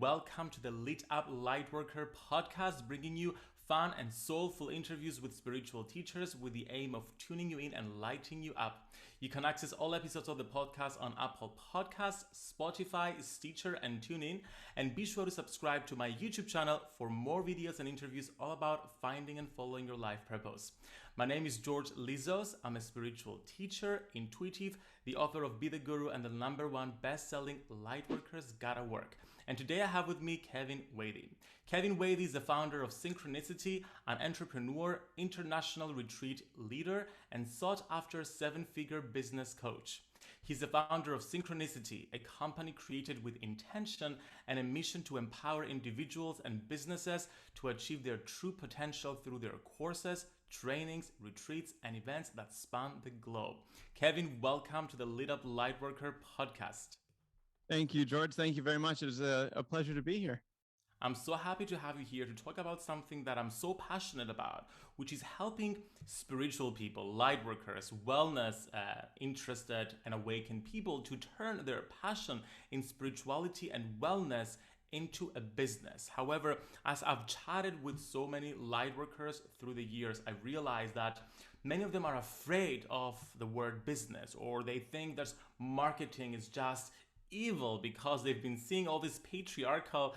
welcome to the Lit Up Lightworker Podcast, bringing you fun and soulful interviews with spiritual teachers with the aim of tuning you in and lighting you up. You can access all episodes of the podcast on Apple Podcasts, Spotify, Stitcher, and TuneIn. And be sure to subscribe to my YouTube channel for more videos and interviews all about finding and following your life purpose. My name is George Lizos. I'm a spiritual teacher, intuitive, the author of Be the Guru, and the #1 best-selling Lightworkers Gotta Work. And today I have with me Kevin Wathey. Kevin Wathey is the founder of SYNCHRONICITY, an entrepreneur, international retreat leader, and sought-after 7-figure business coach. He's the founder of SYNCHRONICITY, a company created with intention and a mission to empower individuals and businesses to achieve their true potential through their courses, trainings, retreats, and events that span the globe. Kevin, welcome to the Lit Up Lightworker Podcast. Thank you, George. Thank you very much. It was a pleasure to be here. I'm so happy to have you here to talk about something that I'm so passionate about, which is helping spiritual people, light workers, wellness interested and awakened people to turn their passion in spirituality and wellness into a business. However, as I've chatted with so many light workers through the years, I realized that many of them are afraid of the word business, or they think that marketing is just evil because they've been seeing all these patriarchal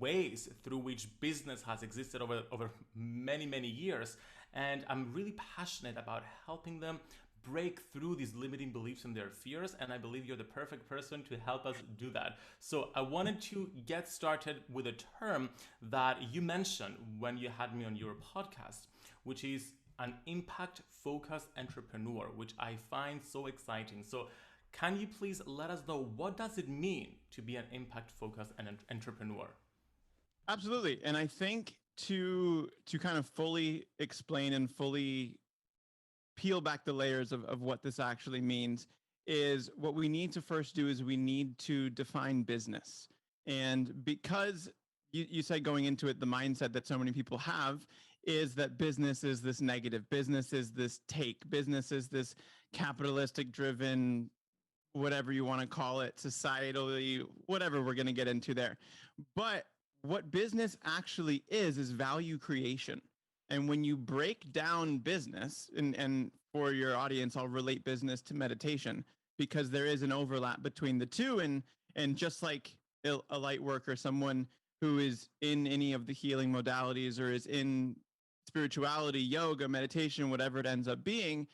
ways through which business has existed over many years. And I'm really passionate about helping them break through these limiting beliefs and their fears, and I believe you're the perfect person to help us do that. So I wanted to get started with a term that you mentioned when you had me on your podcast, which is an impact-focused entrepreneur, which I find so exciting. So can you please let us know, what does it mean to be an impact-focused entrepreneur? Absolutely. And I think to kind of fully explain and fully peel back the layers of what this actually means is what we need to first do is we need to define business. And because you said going into it, the mindset that so many people have is that business is this negative, business is this business is this capitalistic driven, whatever you want to call it, societally, whatever we're going to get into there. But what business actually is value creation. And when you break down business, and for your audience, I'll relate business to meditation because there is an overlap between the two. And just like a light worker, someone who is in any of the healing modalities or is in spirituality, yoga, meditation, whatever it ends up being,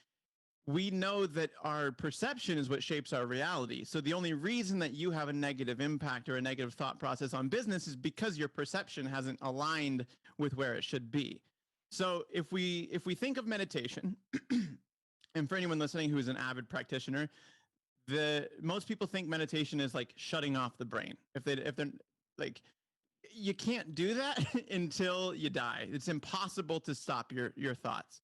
we know that our perception is what shapes our reality. So the only reason that you have a negative impact or a negative thought process on business is because your perception hasn't aligned with where it should be. So if we think of meditation, and for anyone listening who is an avid practitioner, most people think meditation is like shutting off the brain. If they're like, you can't do that until you die. It's impossible to stop your thoughts.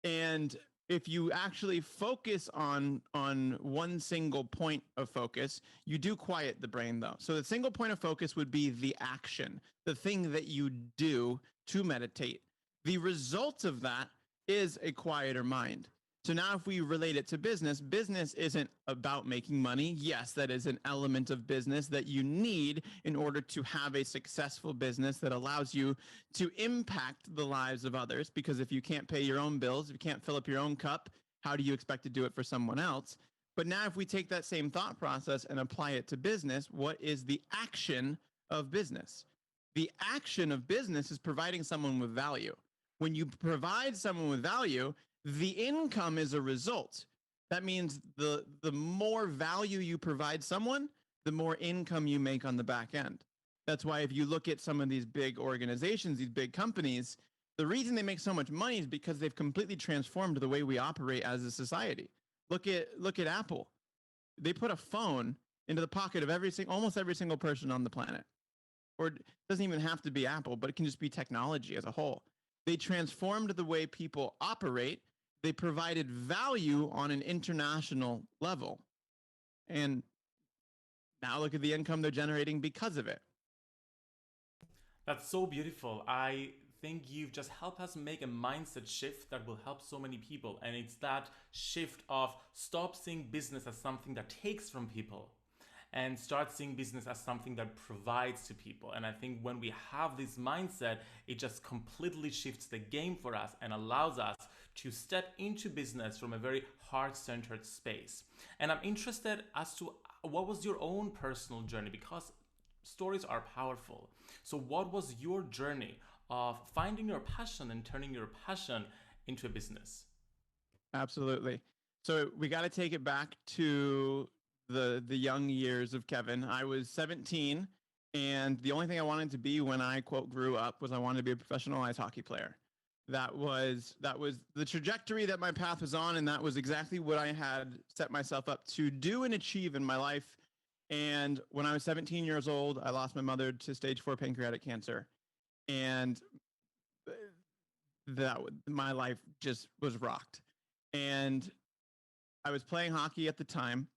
And if you actually focus on one single point of focus, you do quiet the brain though. So the single point of focus would be the action, the thing that you do to meditate. The result of that is a quieter mind. So now if we relate it to business, business isn't about making money. Yes, that is an element of business that you need in order to have a successful business that allows you to impact the lives of others. Because if you can't pay your own bills, if you can't fill up your own cup, how do you expect to do it for someone else? But now if we take that same thought process and apply it to business, what is the action of business? The action of business is providing someone with value. When you provide someone with value, the income is a result. That means the more value you provide someone, the more income you make on the back end. That's why if you look at some of these big organizations, these big companies, the reason they make so much money is because they've completely transformed the way we operate as a society. Look at Apple. They put a phone into the pocket of almost every single person on the planet. Or it doesn't even have to be Apple, but it can just be technology as a whole. They transformed the way people operate. They provided value on an international level. And now look at the income they're generating because of it. That's so beautiful. I think you've just helped us make a mindset shift that will help so many people. And it's that shift of stop seeing business as something that takes from people and start seeing business as something that provides to people. And I think when we have this mindset, it just completely shifts the game for us and allows us to step into business from a very heart-centered space. And I'm interested as to what was your own personal journey, because stories are powerful. So what was your journey of finding your passion and turning your passion into a business? Absolutely. So we got to take it back to the young years of Kevin. I was 17, and the only thing I wanted to be when I quote grew up was I wanted to be a professional ice hockey player. That was the trajectory that my path was on, and that was exactly what I had set myself up to do and achieve in my life. And when I was 17 years old, I lost my mother to stage 4 pancreatic cancer, and that my life just was rocked. And I was playing hockey at the time,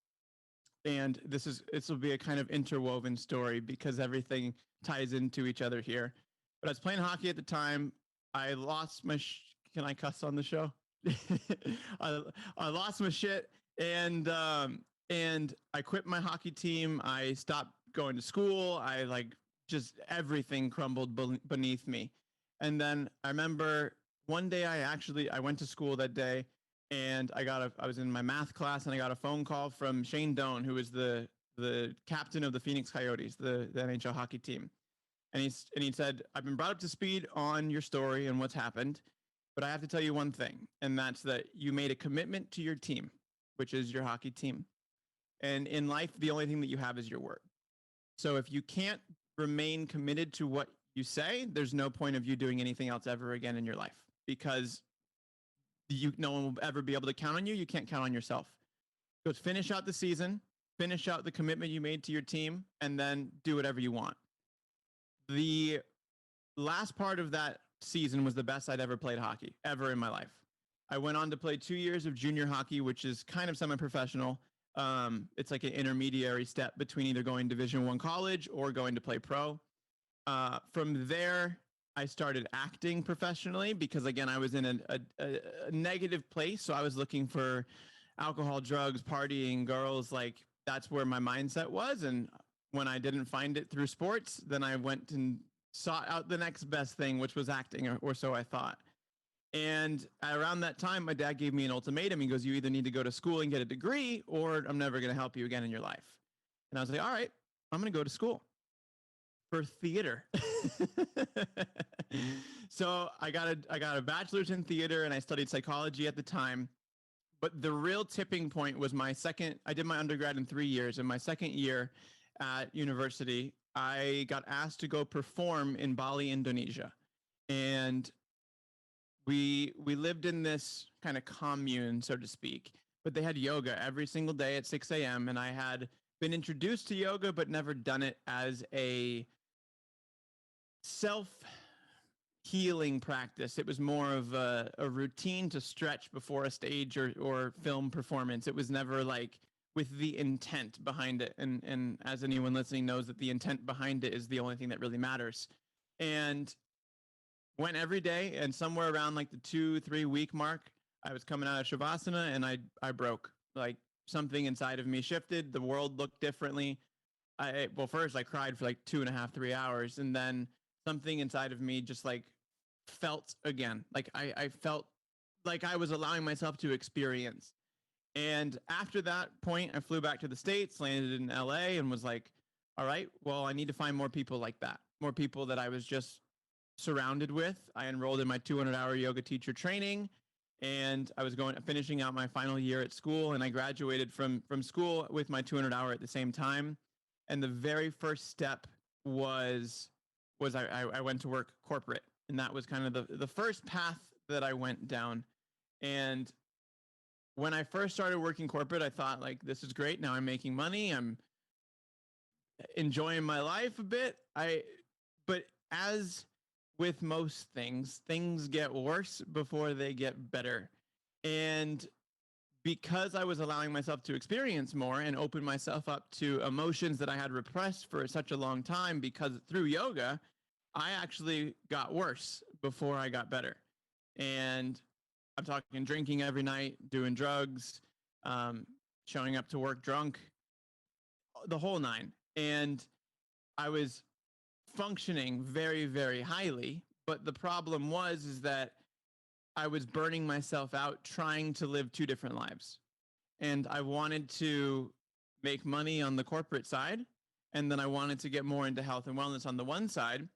and this will be a kind of interwoven story because everything ties into each other here. But I was playing hockey at the time. I lost my. Can I cuss on the show? I lost my shit, and I quit my hockey team. I stopped going to school. I like just everything crumbled beneath me. And then I remember one day I went to school that day, and I was in my math class, and I got a phone call from Shane Doan, who was the captain of the Phoenix Coyotes, the NHL hockey team. And he said, "I've been brought up to speed on your story and what's happened, but I have to tell you one thing, and that's that you made a commitment to your team, which is your hockey team. And in life, the only thing that you have is your word. So if you can't remain committed to what you say, there's no point of you doing anything else ever again in your life, because no one will ever be able to count on you. You can't count on yourself. So finish out the season, finish out the commitment you made to your team, and then do whatever you want." The last part of that season was the best I'd ever played hockey, ever in my life. I went on to play 2 years of junior hockey, which is kind of semi-professional. It's like an intermediary step between either going Division I college or going to play pro. From there, I started acting professionally because, again, I was in a negative place. So I was looking for alcohol, drugs, partying, girls. Like, that's where my mindset was. And when I didn't find it through sports, then I went and sought out the next best thing, which was acting, or so I thought. And around that time, my dad gave me an ultimatum. He goes, "You either need to go to school and get a degree, or I'm never going to help you again in your life." And I was like, "All right, I'm going to go to school for theater." So I got a bachelor's in theater, and I studied psychology at the time. But the real tipping point was I did my undergrad in 3 years. And my second year at university, I got asked to go perform in Bali, Indonesia. And we lived in this kind of commune, so to speak, but they had yoga every single day at 6 a.m. And I had been introduced to yoga, but never done it as a self healing practice. It was more of a routine to stretch before a stage or film performance. It was never like with the intent behind it. And as anyone listening knows, that the intent behind it is the only thing that really matters. And went every day, and somewhere around like the 2-3 week mark, I was coming out of Shavasana, and I broke. Like, something inside of me shifted. The world looked differently. First I cried for like 2.5, 3 hours. And then something inside of me just like felt again. Like I felt like I was allowing myself to experience. And after that point, I flew back to the States, landed in LA, and was like, all right, well, I need to find more people like that. More people that I was just surrounded with. I enrolled in my 200-hour yoga teacher training, and I was finishing out my final year at school, and I graduated from school with my 200-hour at the same time. And the very first step was I went to work corporate, and that was kind of the first path that I went down. And when I first started working corporate, I thought, like, this is great. Now I'm making money. I'm enjoying my life a bit. But as with most things, things get worse before they get better. And because I was allowing myself to experience more and open myself up to emotions that I had repressed for such a long time, because through yoga, I actually got worse before I got better. And I'm talking drinking every night, doing drugs, showing up to work drunk, the whole nine. And I was functioning very, very highly. But the problem is that I was burning myself out trying to live two different lives. And I wanted to make money on the corporate side. And then I wanted to get more into health and wellness on the one side.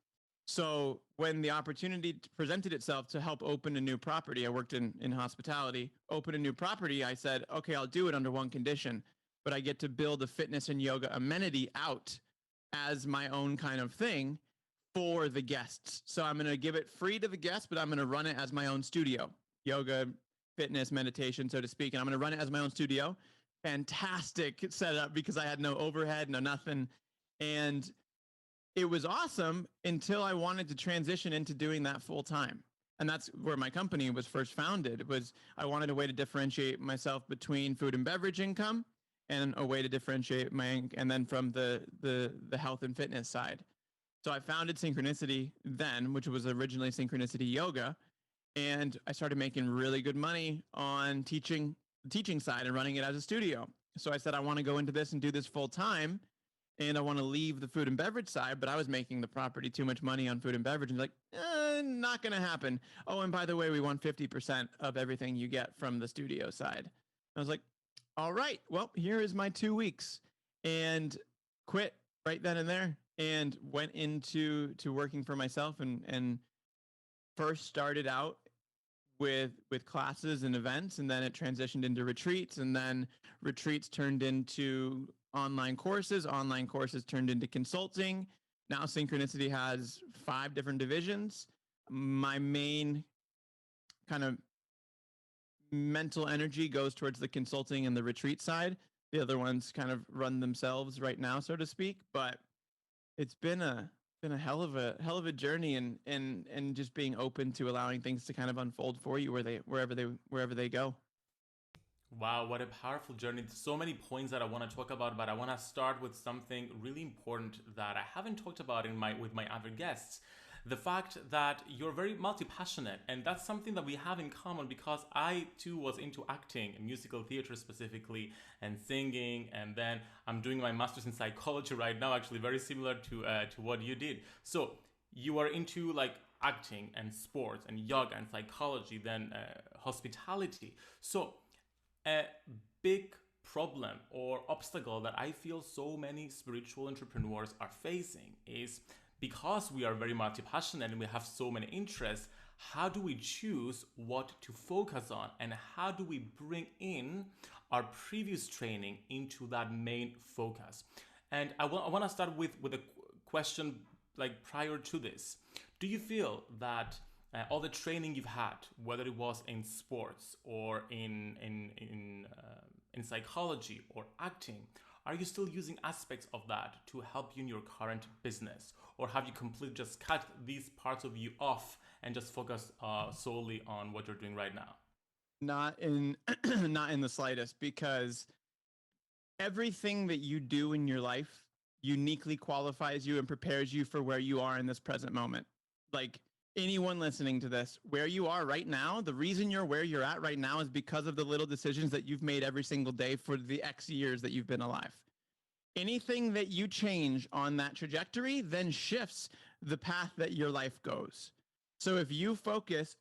So when the opportunity presented itself to help open a new property, I worked in hospitality, open a new property, I said, okay, I'll do it under one condition, but I get to build a fitness and yoga amenity out as my own kind of thing for the guests. So I'm going to give it free to the guests, but I'm going to run it as my own studio, yoga, fitness, meditation, so to speak. And I'm going to run it as my own studio. Fantastic setup because I had no overhead, no nothing. And it was awesome until I wanted to transition into doing that full time. And that's where my company was first founded. I wanted a way to differentiate myself between food and beverage income and a way to differentiate and then from the health and fitness side. So I founded Synchronicity then, which was originally Synchronicity Yoga. And I started making really good money on the teaching side and running it as a studio. So I said, I want to go into this and do this full time. And I want to leave the food and beverage side, but I was making the property too much money on food and beverage. And like, not going to happen. Oh, and by the way, we want 50% of everything you get from the studio side. I was like, all right, well, here is my 2 weeks, and quit right then and there and went into working for myself and first started out with classes and events, and then it transitioned into retreats, and then retreats turned into online courses turned into consulting. Now Synchronicity has 5 different divisions. My main kind of mental energy goes towards the consulting and the retreat side. The other ones kind of run themselves right now, so to speak, but it's been a hell of a journey, and just being open to allowing things to kind of unfold for you wherever they go. Wow, what a powerful journey. So many points that I want to talk about, but I want to start with something really important that I haven't talked about with my other guests. The fact that you're very multi-passionate, and that's something that we have in common because I too was into acting, musical theater specifically, and singing, and then I'm doing my master's in psychology right now, actually very similar to what you did. So you are into like acting and sports and yoga and psychology, then hospitality. So a big problem or obstacle that I feel so many spiritual entrepreneurs are facing is because we are very multi-passionate and we have so many interests, how do we choose what to focus on, and how do we bring in our previous training into that main focus? And I want to start with a question like prior to this. Do you feel that all the training you've had, whether it was in sports or in psychology or acting, are you still using aspects of that to help you in your current business? Or have you completely just cut these parts of you off and just focus solely on what you're doing right now? Not in the slightest, because everything that you do in your life uniquely qualifies you and prepares you for where you are in this present moment. Like anyone listening to this, where you are right now, the reason you're where you're at right now is because of the little decisions that you've made every single day for the X years that you've been alive. Anything that you change on that trajectory then shifts the path that your life goes. So if you focus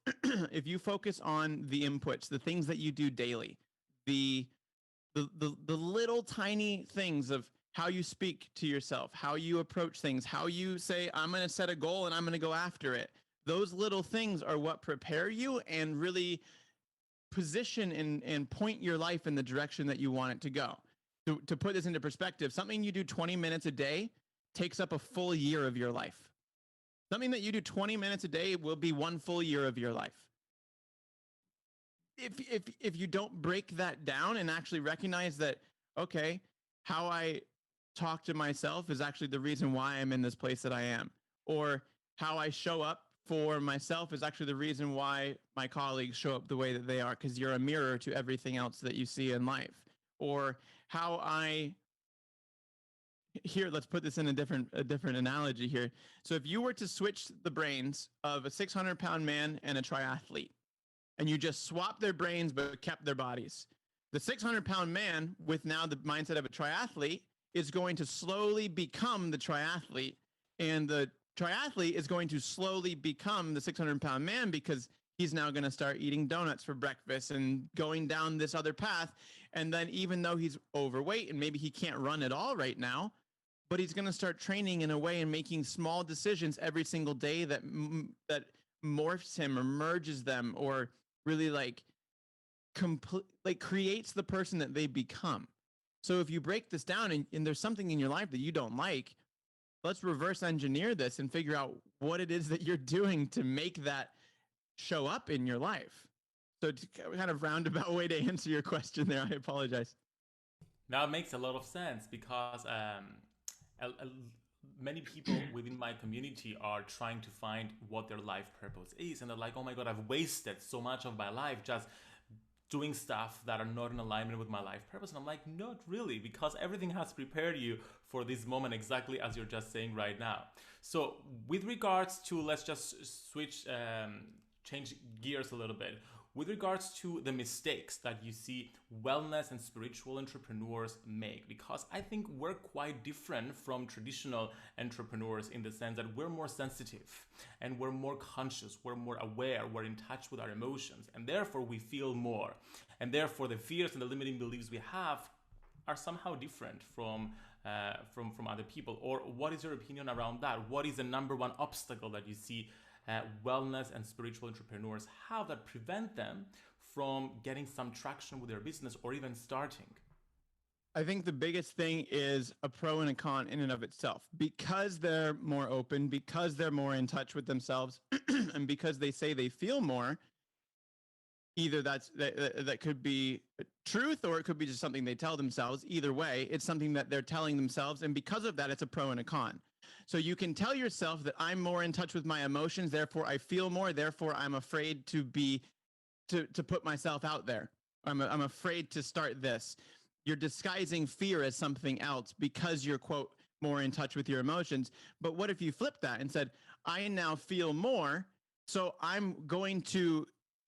on the inputs, the things that you do daily, the little tiny things of how you speak to yourself, how you approach things, how you say, I'm going to set a goal and I'm going to go after it. Those little things are what prepare you and really position and point your life in the direction that you want it to go. To put this into perspective, something you do 20 minutes a day takes up a full year of your life. Something that you do 20 minutes a day will be one full year of your life. If you don't break that down and actually recognize that, okay, how I talk to myself is actually the reason why I'm in this place that I am, or how I show up for myself is actually the reason why my colleagues show up the way that they are, because you're a mirror to everything else that you see in life. Or how let's put this in a different analogy here. So if you were to switch the brains of a 600-pound man and a triathlete, and you just swap their brains but kept their bodies, the 600-pound man with now the mindset of a triathlete is going to slowly become the triathlete, and the triathlete is going to slowly become the 600-pound man because he's now going to start eating donuts for breakfast and going down this other path. And then even though he's overweight and maybe he can't run at all right now, but he's going to start training in a way and making small decisions every single day that morphs him or merges them, or really like creates the person that they become. So if you break this down and there's something in your life that you don't like, let's reverse engineer this and figure out what it is that you're doing to make that show up in your life. So to kind of roundabout way to answer your question there, I apologize. Now it makes a lot of sense because many people within my community are trying to find what their life purpose is. And they're like, oh my God, I've wasted so much of my life just doing stuff that are not in alignment with my life purpose. And I'm like, not really, because everything has prepared you for this moment exactly as you're just saying right now. So with regards to, let's just switch, change gears a little bit. With regards to the mistakes that you see wellness and spiritual entrepreneurs make, because I think we're quite different from traditional entrepreneurs in the sense that we're more sensitive and we're more conscious, we're more aware, we're in touch with our emotions, and therefore we feel more. And therefore the fears and the limiting beliefs we have are somehow different from other people. Or what is your opinion around that? What is the number one obstacle that you see wellness and spiritual entrepreneurs have that prevent them from getting some traction with their business or even starting? I think the biggest thing is a pro and a con in and of itself. Because they're more open, because they're more in touch with themselves, and because they say they feel more, either that could be truth or it could be just something they tell themselves. Either way, it's something that they're telling themselves, and because of that, it's a pro and a con. So you can tell yourself that I'm more in touch with my emotions, therefore I feel more, therefore I'm afraid to put myself out there. I'm afraid to start this. You're disguising fear as something else because you're, quote, more in touch with your emotions. But what if you flip that and said, I now feel more, so I'm going to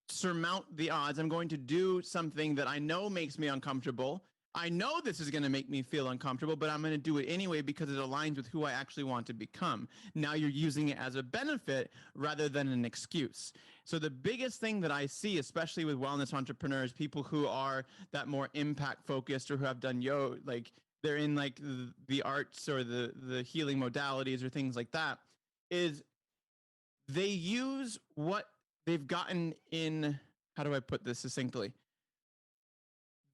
surmount the odds. I'm going to do something that I know makes me uncomfortable. I know this is going to make me feel uncomfortable, but I'm going to do it anyway because it aligns with who I actually want to become. Now you're using it as a benefit rather than an excuse. So the biggest thing that I see, especially with wellness entrepreneurs, people who are that more impact focused or who have done yoga, like they're in like the arts or the healing modalities or things like that, is they use what they've gotten in, how do I put this succinctly?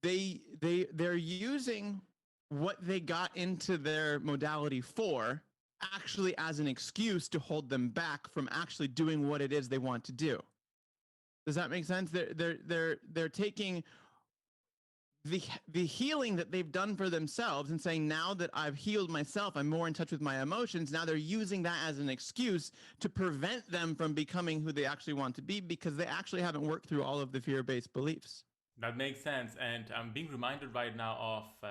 They're using what they got into their modality for actually as an excuse to hold them back from actually doing what it is they want to do. Does that make sense? They're taking the healing that they've done for themselves and saying, now that I've healed myself, I'm more in touch with my emotions. Now they're using that as an excuse to prevent them from becoming who they actually want to be because they actually haven't worked through all of the fear-based beliefs. That makes sense. And I'm being reminded right now of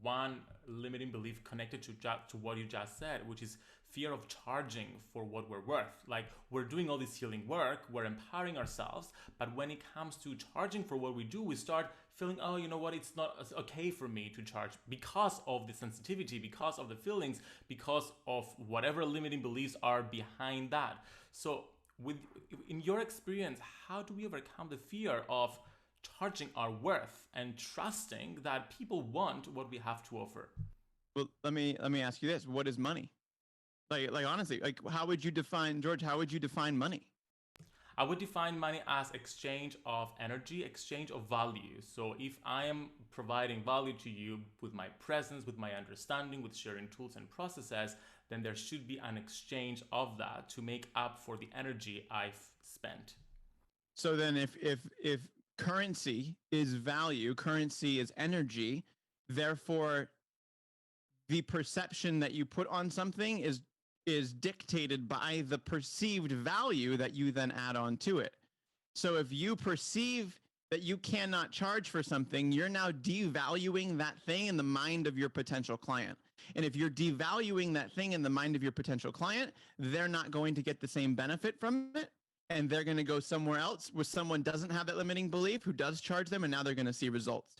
one limiting belief connected to what you just said, which is fear of charging for what we're worth. Like, we're doing all this healing work, we're empowering ourselves, but when it comes to charging for what we do, we start feeling, oh, you know what, it's not okay for me to charge because of the sensitivity, because of the feelings, because of whatever limiting beliefs are behind that. So in your experience, how do we overcome the fear of charging our worth and trusting that people want what we have to offer? Well, let me ask you this: what is money? Like honestly, like how would you define, George? How would you define money? I would define money as exchange of energy, exchange of value. So if I am providing value to you with my presence, with my understanding, with sharing tools and processes, then there should be an exchange of that to make up for the energy I've spent. So then if currency is value, currency is energy, therefore the perception that you put on something is dictated by the perceived value that you then add on to it. So if you perceive that you cannot charge for something, you're now devaluing that thing in the mind of your potential client. And if you're devaluing that thing in the mind of your potential client, they're not going to get the same benefit from it. And they're going to go somewhere else where someone doesn't have that limiting belief, who does charge them, and now they're going to see results.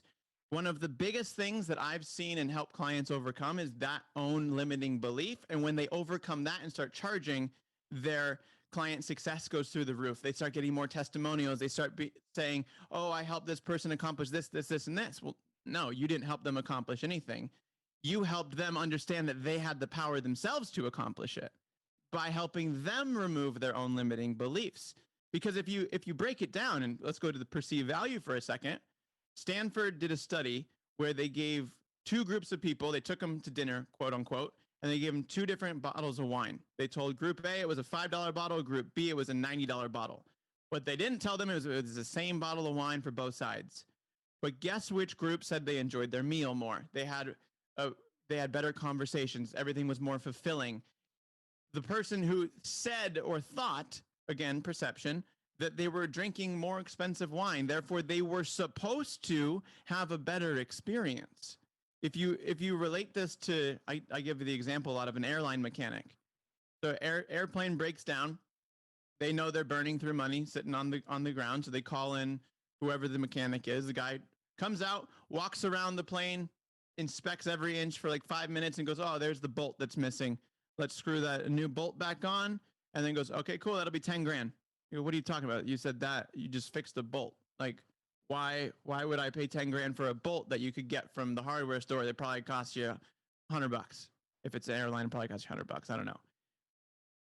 One of the biggest things that I've seen and help clients overcome is that own limiting belief. And when they overcome that and start charging, their client success goes through the roof. They start getting more testimonials. They start saying, oh, I helped this person accomplish this, this, this, and this. Well, no, you didn't help them accomplish anything. You helped them understand that they had the power themselves to accomplish it by helping them remove their own limiting beliefs. Because if you break it down, and let's go to the perceived value for a second, Stanford did a study where they gave two groups of people, they took them to dinner, quote unquote, and they gave them two different bottles of wine. They told group A it was a $5 bottle, group B it was a $90 bottle. What they didn't tell them is it was the same bottle of wine for both sides. But guess which group said they enjoyed their meal more? They had better conversations. Everything was more fulfilling. The person who said or thought, again, perception, that they were drinking more expensive wine, therefore they were supposed to have a better experience. If you relate this to, I give you the example out of an airline mechanic. So airplane breaks down. They know they're burning through money sitting on the ground, so they call in whoever the mechanic is. The guy comes out, walks around the plane, inspects every inch for like 5 minutes and goes, oh, there's the bolt that's missing. Let's screw that new bolt back on. And then goes, okay, cool, that'll be 10 grand. You go, what are you talking about? You said that you just fixed the bolt. Like, why would I pay 10 grand for a bolt that you could get from the hardware store that probably costs you $100? If it's an airline, it probably costs you $100. I don't know.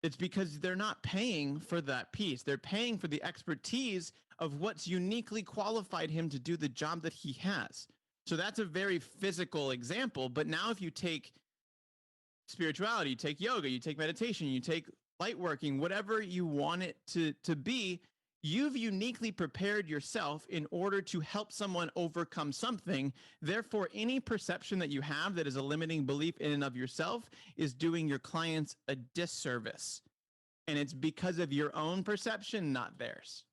It's because they're not paying for that piece. They're paying for the expertise of what's uniquely qualified him to do the job that he has. So that's a very physical example. But now if you take spirituality, you take yoga, you take meditation, you take light working, whatever you want it to be, you've uniquely prepared yourself in order to help someone overcome something. Therefore, any perception that you have that is a limiting belief in and of yourself is doing your clients a disservice. And it's because of your own perception, not theirs.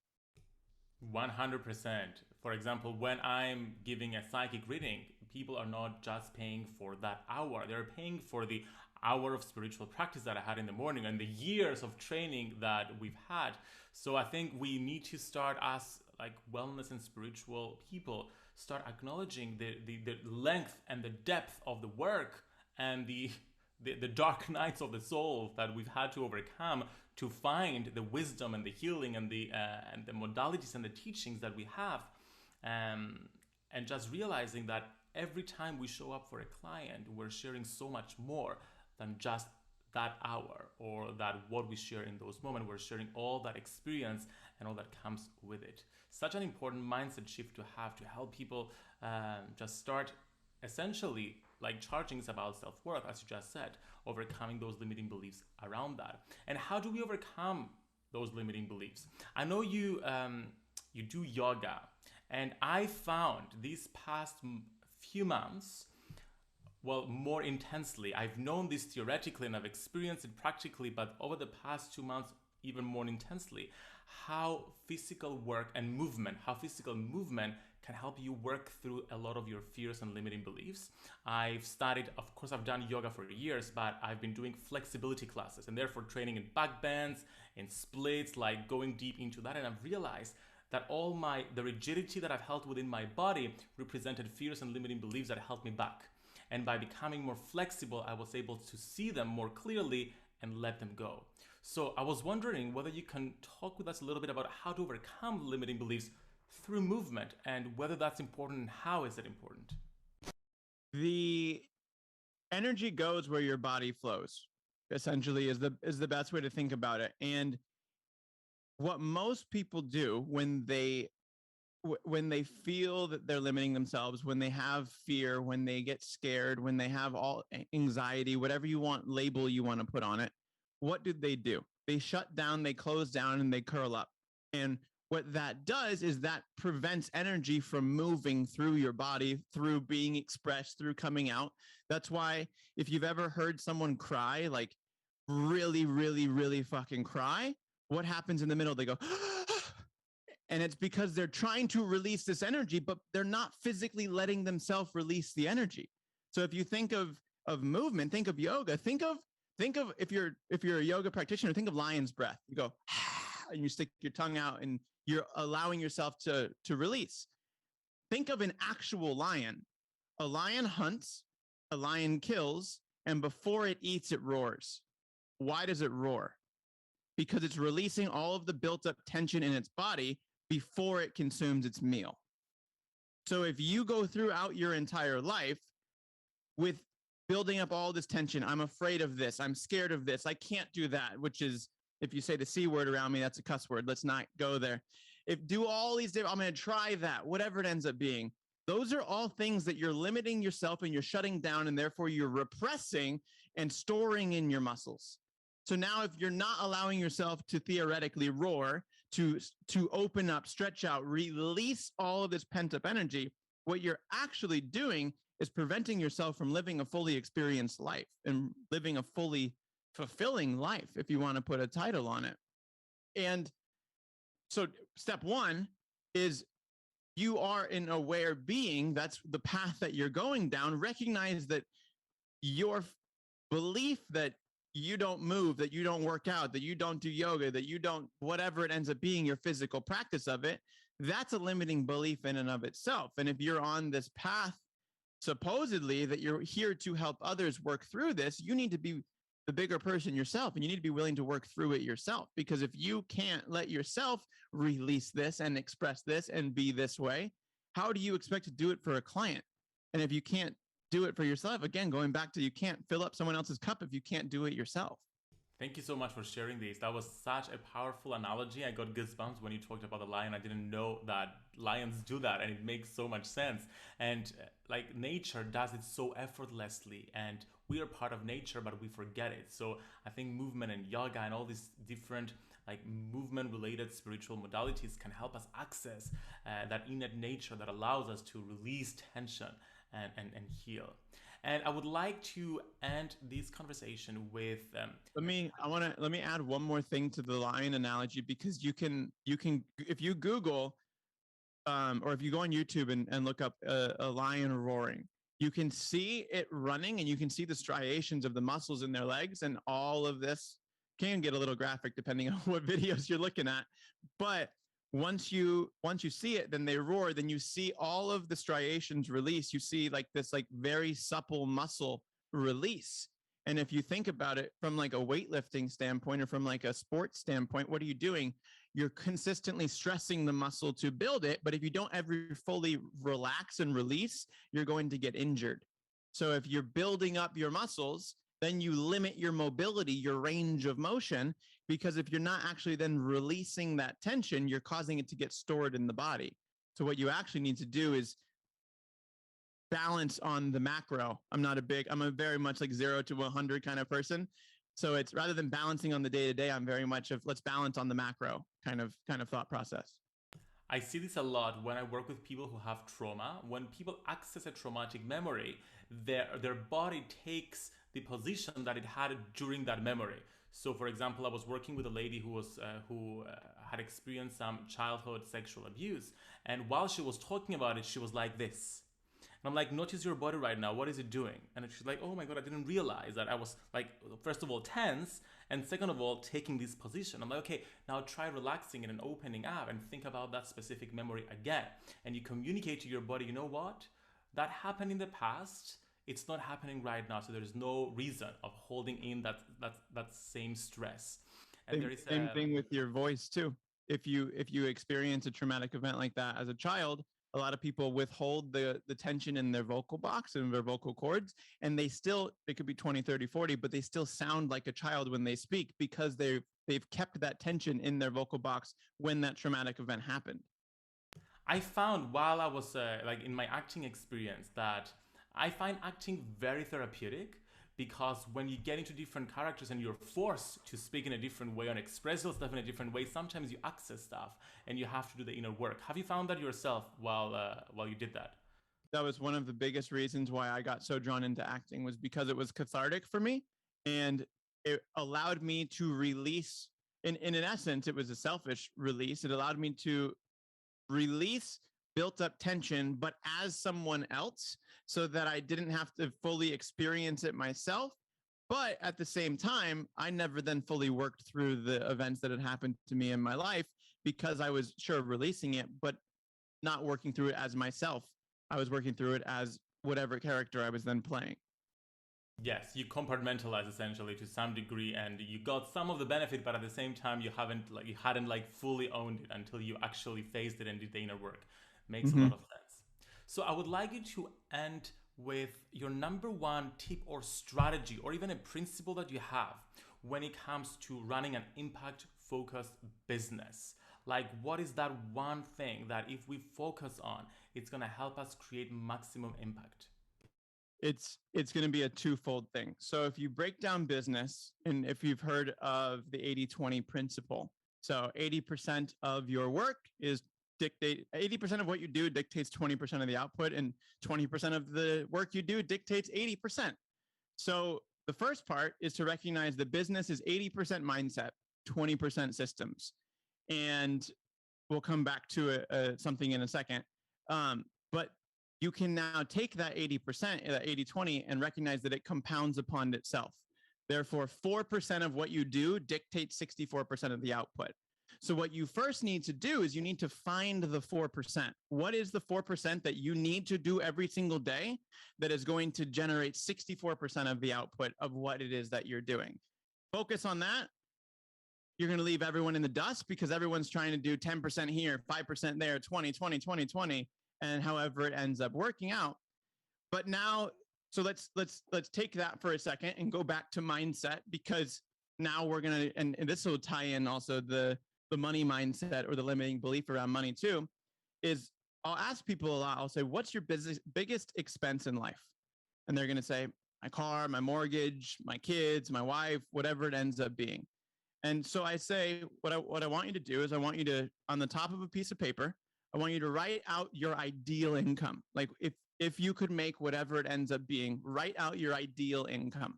100%. For example, when I'm giving a psychic reading, people are not just paying for that hour. They're paying for the hour of spiritual practice that I had in the morning and the years of training that we've had. So I think we need to start, as like wellness and spiritual people, start acknowledging the length and the depth of the work and the dark nights of the soul that we've had to overcome to find the wisdom and the healing and the modalities and the teachings that we have, and just realizing that every time we show up for a client, we're sharing so much more than just that hour or that what we share in those moments. We're sharing all that experience and all that comes with it. Such an important mindset shift to have to help people just start essentially like charging is about self-worth, as you just said, overcoming those limiting beliefs around that. And how do we overcome those limiting beliefs? I know you do yoga, and I found these past few months, well, more intensely. I've known this theoretically and I've experienced it practically, but over the past 2 months, even more intensely, how physical work and movement, can help you work through a lot of your fears and limiting beliefs. I've studied, of course, I've done yoga for years, but I've been doing flexibility classes and therefore training in back bends, in splits, like going deep into that. And I've realized that the rigidity that I've held within my body represented fears and limiting beliefs that held me back. And by becoming more flexible, I was able to see them more clearly and let them go. So I was wondering whether you can talk with us a little bit about how to overcome limiting beliefs through movement and whether that's important and how is it important? The energy goes where your body flows, essentially, is the best way to think about it. And what most people do when they feel that they're limiting themselves, when they have fear, when they get scared, when they have all anxiety, whatever label you want to put on it, what do? They shut down, they close down, and they curl up. And what that does is that prevents energy from moving through your body, through being expressed, through coming out. That's why if you've ever heard someone cry, like really, really, really fucking cry, what happens in the middle? They go, and it's because they're trying to release this energy, but they're not physically letting themselves release the energy. So if you think of movement, think of yoga, think of if you're a yoga practitioner, think of lion's breath. You go, and you stick your tongue out and you're allowing yourself to release. think of an actual lion. A lion hunts, a lion kills, and before it eats, it roars. Why does it roar? Because it's releasing all of the built up tension in its body before it consumes its meal. So if you go throughout your entire life with building up all this tension, I'm afraid of this, I'm scared of this, I can't do that, which is, if you say the C word around me, that's a cuss word. Let's not go there. If do all these different, I'm going to try that, whatever it ends up being. Those are all things that you're limiting yourself and you're shutting down, and therefore you're repressing and storing in your muscles. So now if you're not allowing yourself to theoretically roar, to open up, stretch out, release all of this pent up energy, what you're actually doing is preventing yourself from living a fully experienced life and living a fully fulfilling life, if you want to put a title on it. And so step one is you are an aware being. That's the path that you're going down. Recognize that your belief that you don't move, that you don't work out, that you don't do yoga, that you don't, whatever it ends up being, your physical practice of it, that's a limiting belief in and of itself. And if you're on this path, supposedly that you're here to help others work through this, you need to be the bigger person yourself, and you need to be willing to work through it yourself. Because if you can't let yourself release this and express this and be this way, how do you expect to do it for a client? And if you can't do it for yourself, again, going back to, you can't fill up someone else's cup if you can't do it yourself. Thank you so much for sharing this. That was such a powerful analogy. I got goosebumps when you talked about the lion. I didn't know that lions do that, and it makes so much sense. And like nature does it so effortlessly, and we are part of nature, but we forget it. So I think movement and yoga and all these different like movement related spiritual modalities can help us access that innate nature that allows us to release tension and heal. And I would like to end this conversation with let me add one more thing to the lion analogy, because you can if you Google or if you go on YouTube and look up a lion roaring, you can see it running, and you can see the striations of the muscles in their legs, and all of this can get a little graphic depending on what videos you're looking at. But once you see it, then they roar, then you see all of the striations release. You see like this like very supple muscle release. And if you think about it from like a weightlifting standpoint or from like a sports standpoint, what are you doing? You're consistently stressing the muscle to build it. But if you don't ever fully relax and release, you're going to get injured. So if you're building up your muscles, then you limit your mobility, your range of motion, because if you're not actually then releasing that tension, you're causing it to get stored in the body. So what you actually need to do is balance on the macro. I'm a very much like 0 to 100 kind of person. So it's rather than balancing on the day to day, I'm very much of let's balance on the macro kind of thought process. I see this a lot when I work with people who have trauma. When people access a traumatic memory, their body takes the position that it had during that memory. So, for example, I was working with a lady who had experienced some childhood sexual abuse, and while she was talking about it, she was like this. And I'm like, notice your body right now. What is it doing? And she's like, oh my God, I didn't realize that I was like, first of all, tense. And second of all, taking this position. I'm like, okay, now try relaxing it and opening up and think about that specific memory again. And you communicate to your body, you know what? That happened in the past. It's not happening right now. So there's no reason of holding in that same stress. And same thing with your voice too. If you experience a traumatic event like that as a child, a lot of people withhold the tension in their vocal box and their vocal cords, and it could be 20, 30, 40, but they still sound like a child when they speak because they've kept that tension in their vocal box when that traumatic event happened. I found while I was like in my acting experience that I find acting very therapeutic, because when you get into different characters and you're forced to speak in a different way and express yourself in a different way, sometimes you access stuff and you have to do the inner work. Have you found that yourself while you did that? That was one of the biggest reasons why I got so drawn into acting, was because it was cathartic for me, and it allowed me to release. In essence, it was a selfish release. It allowed me to release built up tension, but as someone else, so that I didn't have to fully experience it myself. But at the same time, I never then fully worked through the events that had happened to me in my life, because I was releasing it. But not working through it as myself. I was working through it as whatever character I was then playing. Yes, you compartmentalize essentially to some degree, and you got some of the benefit, but at the same time, you hadn't like fully owned it until you actually faced it and did the inner work. Makes a Mm-hmm. lot of sense. So I would like you to end with your number one tip or strategy, or even a principle that you have when it comes to running an impact focused business. Like, what is that one thing that if we focus on, it's gonna help us create maximum impact? It's going to be a twofold thing. So if you break down business, and if you've heard of the 80-20 principle, so 80% of your work is 80% of what you do dictates 20% of the output, and 20% of the work you do dictates 80%. So the first part is to recognize that business is 80% mindset, 20% systems. And we'll come back to something in a second. But you can now take that 80%, that 80-20, and recognize that it compounds upon itself. Therefore, 4% of what you do dictates 64% of the output. So what you first need to do is you need to find the 4%. What is the 4% that you need to do every single day that is going to generate 64% of the output of what it is that you're doing? Focus on that. You're going to leave everyone in the dust because everyone's trying to do 10% here, 5% there, 20, 20, 20, 20, and however it ends up working out. But now, so let's take that for a second and go back to mindset, because now we're going to, and this will tie in also the money mindset or the limiting belief around money too, is I'll ask people a lot, I'll say, what's your biggest expense in life? And they're going to say, my car, my mortgage, my kids, my wife, whatever it ends up being. And so I say, what I want you to do is I want you to, on the top of a piece of paper, I want you to write out your ideal income. Like if you could make whatever it ends up being, write out your ideal income.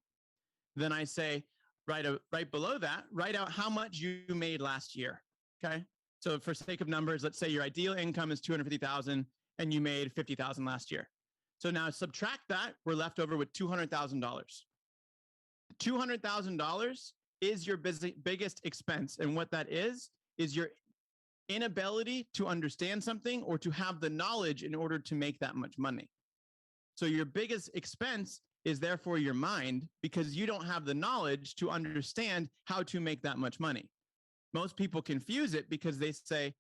Then I say, right below that, write out how much you made last year. Okay. So for sake of numbers, let's say your ideal income is 250,000 and you made 50,000 last year. So now subtract that, we're left over with $200,000. $200,000 is your biggest expense. And what that is your inability to understand something or to have the knowledge in order to make that much money. So your biggest expense is therefore your mind, because you don't have the knowledge to understand how to make that much money. Most people confuse it because they say,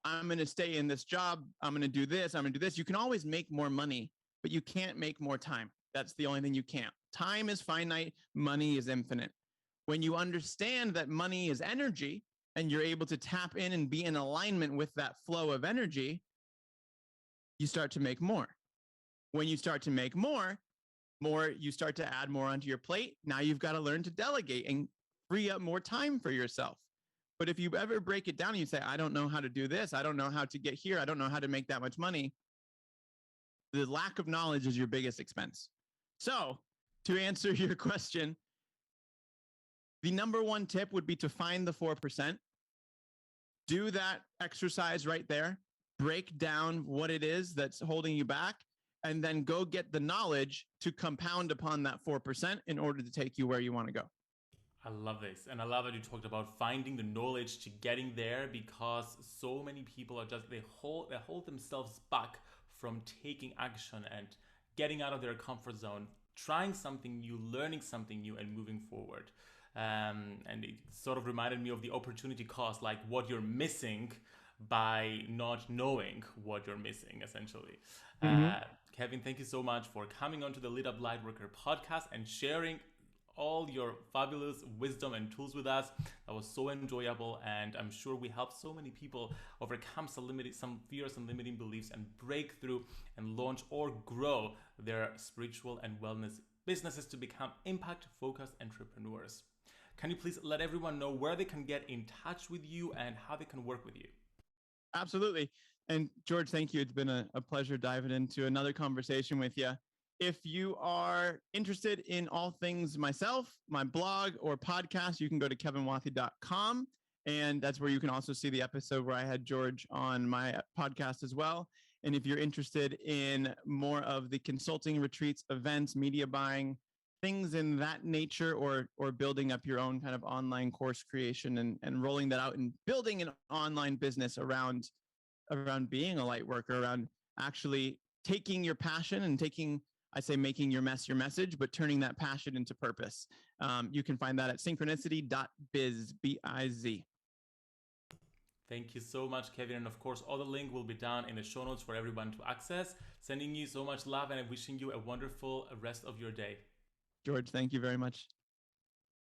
I'm going to stay in this job. I'm going to do this. I'm going to do this. You can always make more money, but you can't make more time. That's the only thing you can't. Time is finite. Money is infinite. When you understand that money is energy and you're able to tap in and be in alignment with that flow of energy, you start to make more. When you start to make more, you start to add more onto your plate. Now you've got to learn to delegate and free up more time for yourself. But if you ever break it down and you say, I don't know how to do this, I don't know how to get here, I don't know how to make that much money, the lack of knowledge is your biggest expense. So to answer your question, the number one tip would be to find the 4%. Do that exercise right there. Break down what it is that's holding you back, and then go get the knowledge to compound upon that 4% in order to take you where you want to go. I love this. And I love that you talked about finding the knowledge to getting there, because so many people are just, they hold themselves back from taking action and getting out of their comfort zone, trying something new, learning something new, and moving forward. And it sort of reminded me of the opportunity cost, like what you're missing by not knowing what you're missing, essentially. Kevin, thank you so much for coming onto the Lit Up Lightworker podcast and sharing all your fabulous wisdom and tools with us. That was so enjoyable, and I'm sure we helped so many people overcome some fears and limiting beliefs and break through and launch or grow their spiritual and wellness businesses to become impact-focused entrepreneurs. Can you please let everyone know where they can get in touch with you and how they can work with you? Absolutely. And George, thank you. It's been a pleasure diving into another conversation with you. If you are interested in all things myself, my blog or podcast, you can go to kevinwathey.com. And that's where you can also see the episode where I had George on my podcast as well. And if you're interested in more of the consulting, retreats, events, media buying, things in that nature, or building up your own kind of online course creation and rolling that out and building an online business around around being a light worker, around actually taking your passion and making your mess your message, but turning that passion into purpose. You can find that at synchronicity.biz, B-I-Z. Thank you so much, Kevin. And of course, all the link will be down in the show notes for everyone to access. Sending you so much love and wishing you a wonderful rest of your day. George, thank you very much.